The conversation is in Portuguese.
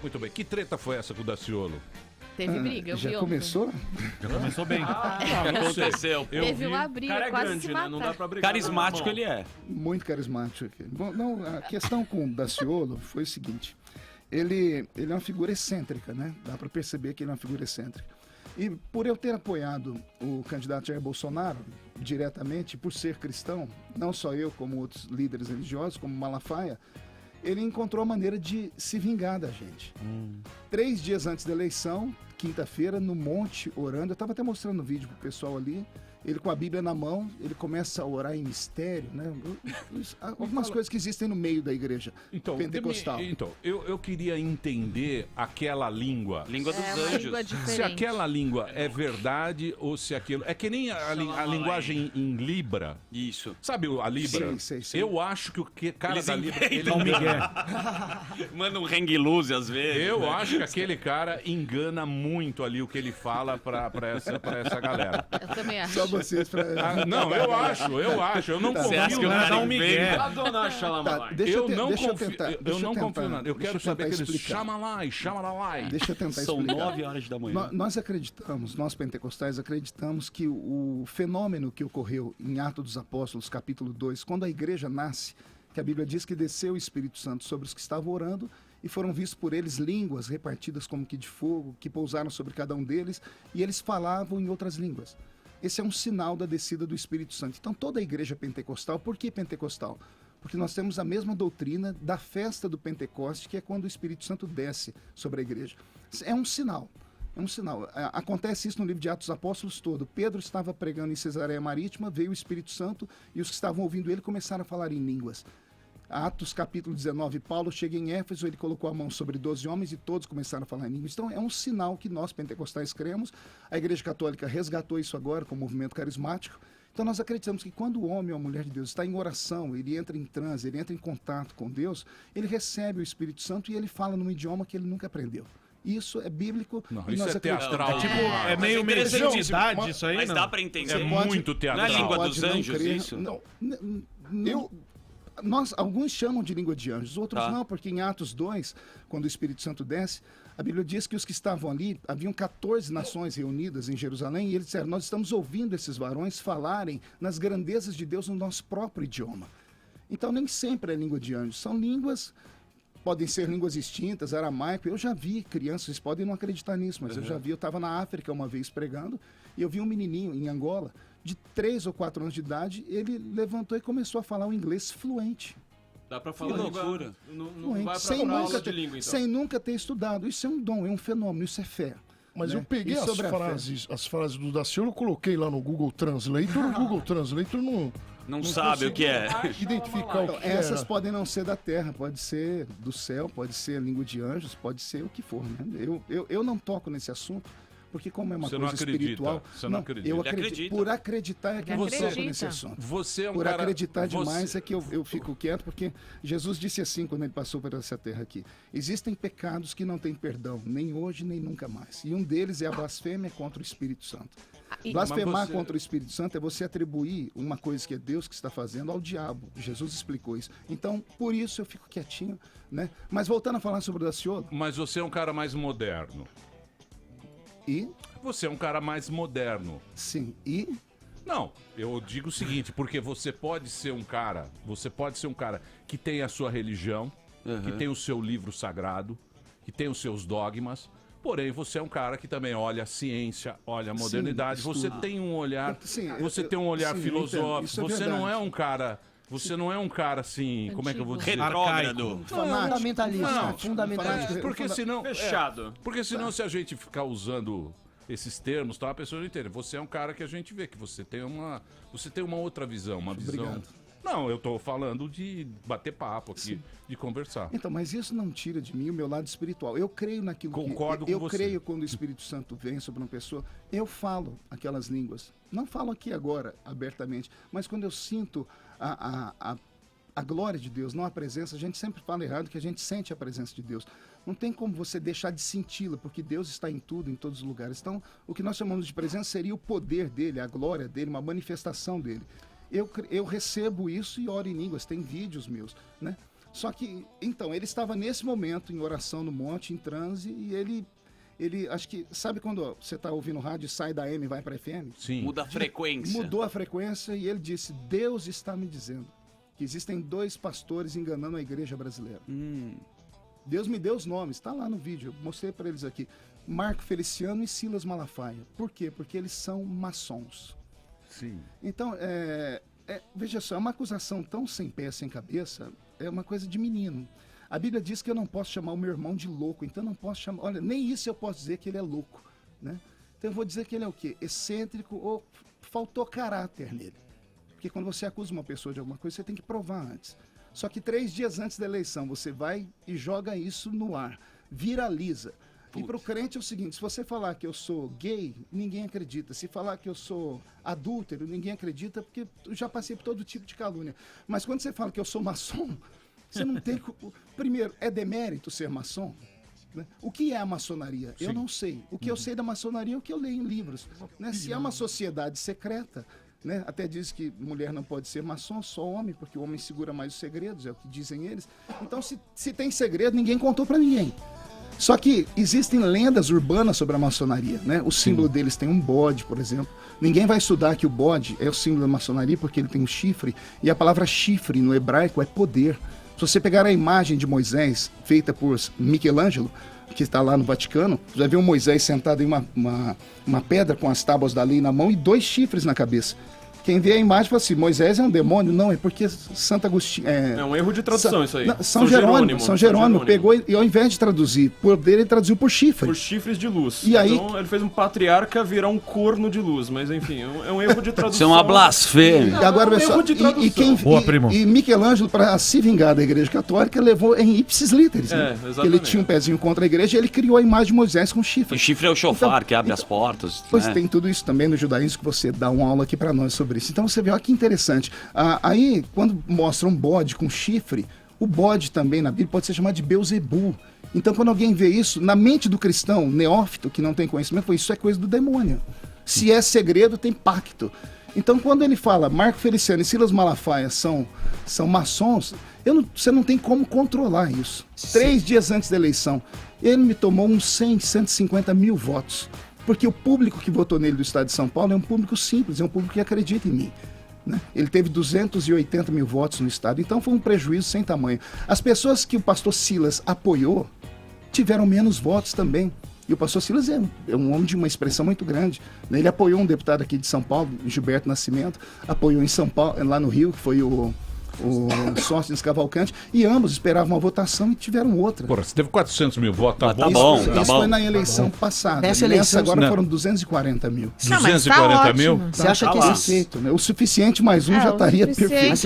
Muito bem. Que treta foi essa com o Daciolo? Teve briga, eu vi Já ontem. começou? Já começou bem. Não sei. Aconteceu. Teve uma briga, cara é quase grande, se né? matar. Não dá pra brigar. Carismático ele é. Muito carismático aqui. Bom, não, a questão com o Daciolo foi o seguinte. Ele é uma figura excêntrica, né? Dá para perceber que ele é uma figura excêntrica. E por eu ter apoiado o candidato Jair Bolsonaro diretamente, por ser cristão, não só eu, como outros líderes religiosos, como Malafaia, ele encontrou a maneira de se vingar da gente. 3 dias antes da eleição, quinta-feira, no monte, orando, eu estava até mostrando o vídeo pro pessoal ali, ele com a Bíblia na mão, ele começa a orar em mistério, né? Algumas coisas que existem no meio da igreja pentecostal. Eu queria entender aquela língua. Língua dos É uma anjos. língua Se diferente. aquela língua é verdade ou se aquilo... É que nem a linguagem em Libra. Isso. Sabe a Libra? Sei. Eu acho que o cara Eles da Libra... inventam. Ele Manda um hang loose às vezes. Eu né? acho que aquele cara engana muito ali o que ele fala pra essa galera. Eu também acho. Só vocês para... Não, eu acho. Eu não Você acha que confio o nada. cara um migué. inventa? A dona Xalamalai. Eu não confio nada. Eu quero saber aqueles explicar. chama-lá-lá. Deixa eu tentar São explicar. 9 horas da manhã. Nós acreditamos, nós pentecostais acreditamos que o fenômeno que ocorreu em Atos dos Apóstolos, capítulo 2, quando a igreja nasce, que a Bíblia diz que desceu o Espírito Santo sobre os que estavam orando e foram vistos por eles línguas repartidas como que de fogo, que pousaram sobre cada um deles, e eles falavam em outras línguas. Esse é um sinal da descida do Espírito Santo. Então toda a igreja pentecostal, por que pentecostal? Porque nós temos a mesma doutrina da festa do Pentecoste, que é quando o Espírito Santo desce sobre a igreja. É um sinal. É um sinal. Acontece isso no livro de Atos dos Apóstolos todo. Pedro estava pregando em Cesareia Marítima, veio o Espírito Santo e os que estavam ouvindo ele começaram a falar em línguas. Atos capítulo 19, Paulo chega em Éfeso, ele colocou a mão sobre 12 homens e todos começaram a falar em línguas. Então é um sinal que nós pentecostais cremos. A Igreja Católica resgatou isso agora com o movimento carismático. Então nós acreditamos que quando o homem ou a mulher de Deus está em oração, ele entra em transe, ele entra em contato com Deus, ele recebe o Espírito Santo e ele fala num idioma que ele nunca aprendeu. Isso é bíblico. Não, e isso nós é teatral. Tipo, demais. é meio interessantíssimo. mediunidade isso aí, Mas não? dá pra entender. É muito Não é teatral. a língua Pode dos não anjos, crer. isso? Alguns chamam de língua de anjos, outros Tá. não, porque em Atos 2, quando o Espírito Santo desce, a Bíblia diz que os que estavam ali, haviam 14 nações reunidas em Jerusalém, e eles disseram, nós estamos ouvindo esses varões falarem nas grandezas de Deus no nosso próprio idioma. Então nem sempre é língua de anjos, são línguas, podem ser línguas extintas, aramaico. Eu já vi crianças, vocês podem não acreditar nisso, mas eu já vi, eu estava na África uma vez pregando, e eu vi um menininho em Angola, de 3 ou 4 anos de idade, ele levantou e começou a falar um inglês fluente. Dá pra falar Que língua- loucura. Não Fluente, vai sem pra aula nunca, de língua, então. sem nunca ter estudado. Isso é um dom, é um fenômeno, isso é fé. Mas né? eu peguei E sobre a fé? as frases do Daciolo, coloquei lá no Google Translator, o Google Translator não sabe o que é. identificar o Então, que essas era. podem não ser da terra, pode ser do céu, pode ser a língua de anjos, pode ser o que for. Né? Eu não toco nesse assunto, porque como é uma Você não coisa acredita, espiritual... você não acredita. Eu Ele acredita. Por acreditar é que eu não Acredita. toco nesse assunto. Você é um Por cara... acreditar você- demais é que eu fico quieto, porque Jesus disse assim quando ele passou por essa terra aqui: existem pecados que não têm perdão, nem hoje nem nunca mais. E um deles é a blasfêmia contra o Espírito Santo. E- Blasfemar Mas você- contra o Espírito Santo é você atribuir uma coisa que é Deus que está fazendo ao diabo. Jesus explicou isso. Então, por isso eu fico quietinho, né? Mas voltando a falar sobre o Daciolo, Mas você é um cara mais moderno. e... Você é um cara mais moderno. Sim, e... Não, eu digo o seguinte, porque você pode ser um cara que tem a sua religião, que tem o seu livro sagrado, que tem os seus dogmas, porém você é um cara que também olha a ciência, olha a modernidade, Sim, você estuda. tem um olhar, Sim, você eu- tem um olhar sim, eu filosófico, entendo, isso é você verdade. não é um cara, você não é um cara assim, como é que eu vou dizer? Retrógrado. Fundamentalista, Não, fundamentalista. porque senão, Fechado. porque senão se a gente ficar usando esses termos, tá, a pessoa não entende. Você é um cara que a gente vê que você tem uma outra visão, uma visão. Obrigado. Não, eu tô falando de bater papo aqui, de conversar. Então, mas isso não tira de mim o meu lado espiritual. Eu creio naquilo Concordo que... com Eu você. creio quando o Espírito Santo vem sobre uma pessoa, eu falo aquelas línguas. Não falo aqui agora, abertamente, mas quando eu sinto a glória de Deus, não a presença, a gente sempre fala errado que a gente sente a presença de Deus. Não tem como você deixar de senti-la, porque Deus está em tudo, em todos os lugares. Então, o que nós chamamos de presença seria o poder dele, a glória dele, uma manifestação dele. Eu recebo isso e oro em línguas, tem vídeos meus, né? Só que, então, ele estava nesse momento em oração no monte, em transe, e ele acho que, sabe quando você está ouvindo rádio e sai da AM e vai para FM? Sim. Muda a frequência. Mudou a frequência e ele disse, Deus está me dizendo que existem 2 pastores enganando a igreja brasileira. Deus me deu os nomes, está lá no vídeo, eu mostrei para eles aqui. Marco Feliciano e Silas Malafaia. Por quê? Porque eles são maçons. Sim. Então, veja só, é uma acusação tão sem pé, sem cabeça, é uma coisa de menino. A Bíblia diz que eu não posso chamar o meu irmão de louco, então eu não posso chamar... Olha, nem isso eu posso dizer que ele é louco, né? Então eu vou dizer que ele é o quê? Excêntrico ou faltou caráter nele. Porque quando você acusa uma pessoa de alguma coisa, você tem que provar antes. Só que 3 dias antes da eleição, você vai e joga isso no ar, viraliza. E para o crente é o seguinte, se você falar que eu sou gay, ninguém acredita. Se falar que eu sou adúltero, ninguém acredita, porque eu já passei por todo tipo de calúnia. Mas quando você fala que eu sou maçom, você não tem... Primeiro, é demérito ser maçom? Né? O que é a maçonaria? Eu não sei. O que eu sei da maçonaria é o que eu leio em livros. Né? Se é uma sociedade secreta, né? Até diz que mulher não pode ser maçom, só homem, porque o homem segura mais os segredos, é o que dizem eles. Então, se tem segredo, ninguém contou para ninguém. Só que existem lendas urbanas sobre a maçonaria, né? O símbolo deles tem um bode, por exemplo. Ninguém vai estudar que o bode é o símbolo da maçonaria porque ele tem um chifre, e a palavra chifre no hebraico é poder. Se você pegar a imagem de Moisés, feita por Michelangelo, que está lá no Vaticano, você vai ver um Moisés sentado em uma pedra com as tábuas da lei na mão e 2 chifres na cabeça. Quem vê a imagem fala assim, Moisés é um demônio? Não, é porque Santo Agostinho... É um erro de tradução isso aí. Não, São Jerônimo pegou e ao invés de traduzir por dele, ele traduziu por chifre. Por chifres de luz. E aí- Então ele fez um patriarca virar um corno de luz. Mas enfim, é um erro de tradução. Isso é uma blasfêmia. E agora, um pessoal, erro de tradução. Boa, primo. e Michelangelo, para se vingar da igreja católica, levou em ipsis literis, né? exatamente. Que ele tinha um pezinho contra a igreja e ele criou a imagem de Moisés com chifre. E chifre é o chofar que abre as portas. Pois né? tem tudo isso também no judaísmo, que você dá uma aula aqui para nós sobre isso. Então você vê, olha que interessante. Aí, quando mostra um bode com chifre, o bode também na Bíblia pode ser chamado de Beuzebu. Então, quando alguém vê isso, na mente do cristão neófito, que não tem conhecimento, isso é coisa do demônio. Se é segredo, tem pacto. Então, quando ele fala Marco Feliciano e Silas Malafaia são maçons, você não tem como controlar isso. 3 dias antes da eleição, ele me tomou uns 150 mil votos. Porque o público que votou nele do estado de São Paulo é um público simples, é um público que acredita em mim. Né? Ele teve 280 mil votos no estado, então foi um prejuízo sem tamanho. As pessoas que o pastor Silas apoiou tiveram menos votos também. E o pastor Silas é um homem de uma expressão muito grande. Né? Ele apoiou um deputado aqui de São Paulo, Gilberto Nascimento, apoiou em São Paulo, lá no Rio, que foi o Sóstenes Cavalcante, e ambos esperavam uma votação e tiveram outra. Porra, você teve 400 mil votos, tá Tá bom? bom, Isso tá foi bom. na eleição passada. Nessa Nessa eleição, agora não. foram 240 mil. Não, mas tá 240 mil? ótimo. Você acha que Perfeito, né? O suficiente mais um É, já o estaria suficiente. perfeito. Mas você